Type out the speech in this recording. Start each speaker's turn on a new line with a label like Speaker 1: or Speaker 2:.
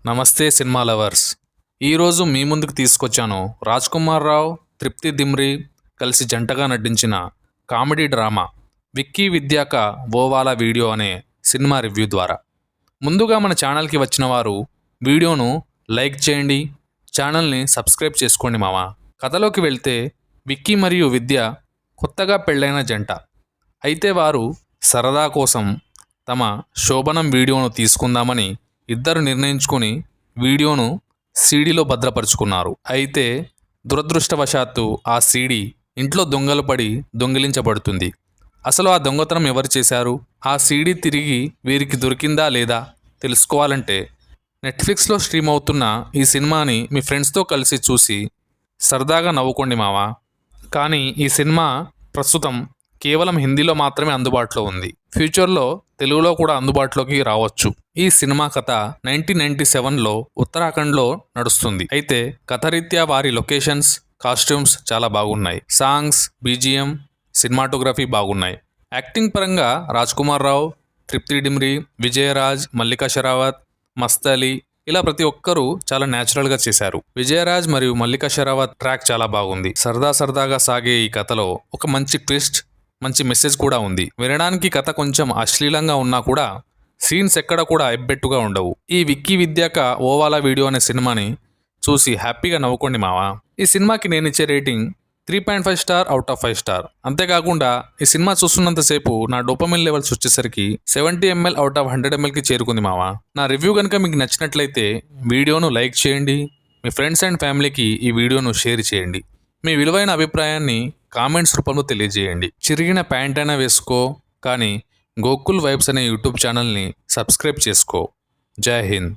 Speaker 1: నమస్తే cinema lovers. ఈరోజు మీ ముందుకు తీసుకొచ్చాను రాజ్ కుమార్ రావు, తృప్తి దిమ్రి కలిసి జంటగా నటించిన కామెడీ డ్రామా విక్కీ విద్యాక ఓవాలా వీడియో అనే సినిమా రివ్యూ ద్వారా. ముందుగా మన ఛానల్కి వచ్చిన వారు వీడియోను లైక్ చేయండి, ఛానల్ని సబ్స్క్రైబ్ చేసుకోండి మావా. కథలోకి వెళ్తే విక్కీ మరియు విద్య కొత్తగా పెళ్ళైన జంట. అయితే వారు సరదా కోసం తమ శోభనం వీడియోను తీసుకుందామని ఇద్దరు నిర్ణయించుకొని వీడియోను సీడీలో భద్రపరుచుకున్నారు. అయితే దురదృష్టవశాత్తు ఆ సీడీ ఇంట్లో దొంగలు పడి దొంగిలించబడుతుంది. అసలు ఆ దొంగతనం ఎవరు చేశారు, ఆ సీడీ తిరిగి వీరికి దొరికిందా లేదా తెలుసుకోవాలంటే నెట్ఫ్లిక్స్లో స్ట్రీమ్ అవుతున్న ఈ సినిమాని మీ ఫ్రెండ్స్తో కలిసి చూసి సరదాగా నవ్వుకోండి మావా. కానీ ఈ సినిమా ప్రస్తుతం కేవలం హిందీలో మాత్రమే అందుబాటులో ఉంది. ఫ్యూచర్లో తెలుగులో కూడా అందుబాటులోకి రావచ్చు. ఈ సినిమా కథ 1997లో ఉత్తరాఖండ్లో నడుస్తుంది. అయితే కథరీత్యా వారి లొకేషన్స్, కాస్ట్యూమ్స్ చాలా బాగున్నాయి. సాంగ్స్, బీజిఎం, సినిమాటోగ్రఫీ బాగున్నాయి. యాక్టింగ్ పరంగా రాజ్ కుమార్ రావు, తృప్తి డిమ్రి, విజయరాజ్, మల్లికా షరావత్, మస్త్ అలీ ఇలా ప్రతి ఒక్కరూ చాలా న్యాచురల్గా చేశారు. విజయరాజ్ మరియు మల్లికా షరావత్ ట్రాక్ చాలా బాగుంది. సరదాగా సాగే ఈ కథలో ఒక మంచి ట్విస్ట్, మంచి మెసేజ్ కూడా ఉంది. వినడానికి కథ కొంచెం అశ్లీలంగా ఉన్నా కూడా సీన్స్ ఎక్కడ కూడా ఎబ్బెట్టుగా ఉండవు. ఈ విక్కీ విద్యాక ఓవాలా వీడియో అనే సినిమాని చూసి హ్యాపీగా నవ్వుకోండి మావా. ఈ సినిమాకి నేను ఇచ్చే rating 3.5 star out of 5 star. అంతేకాకుండా ఈ సినిమా చూస్తున్నంతసేపు నా డోపమిన్ లెవెల్స్ వచ్చేసరికి 70 ml అవుట్ ఆఫ్ 100 mlకి చేరుకుంది మావా. నా రివ్యూ కనుక మీకు నచ్చినట్లయితే వీడియోను లైక్ చేయండి, మీ ఫ్రెండ్స్ అండ్ ఫ్యామిలీకి ఈ వీడియోను షేర్ చేయండి. మీ విలువైన అభిప్రాయాన్ని కామెంట్స్ రూపంలో తెలియజేయండి. చిరిగిన ప్యాంట్ అయినా వేసుకో, కానీ గోకుల్ వైబ్స్ అనే యూట్యూబ్ ఛానల్ని సబ్స్క్రైబ్ చేసుకో. జై హింద్.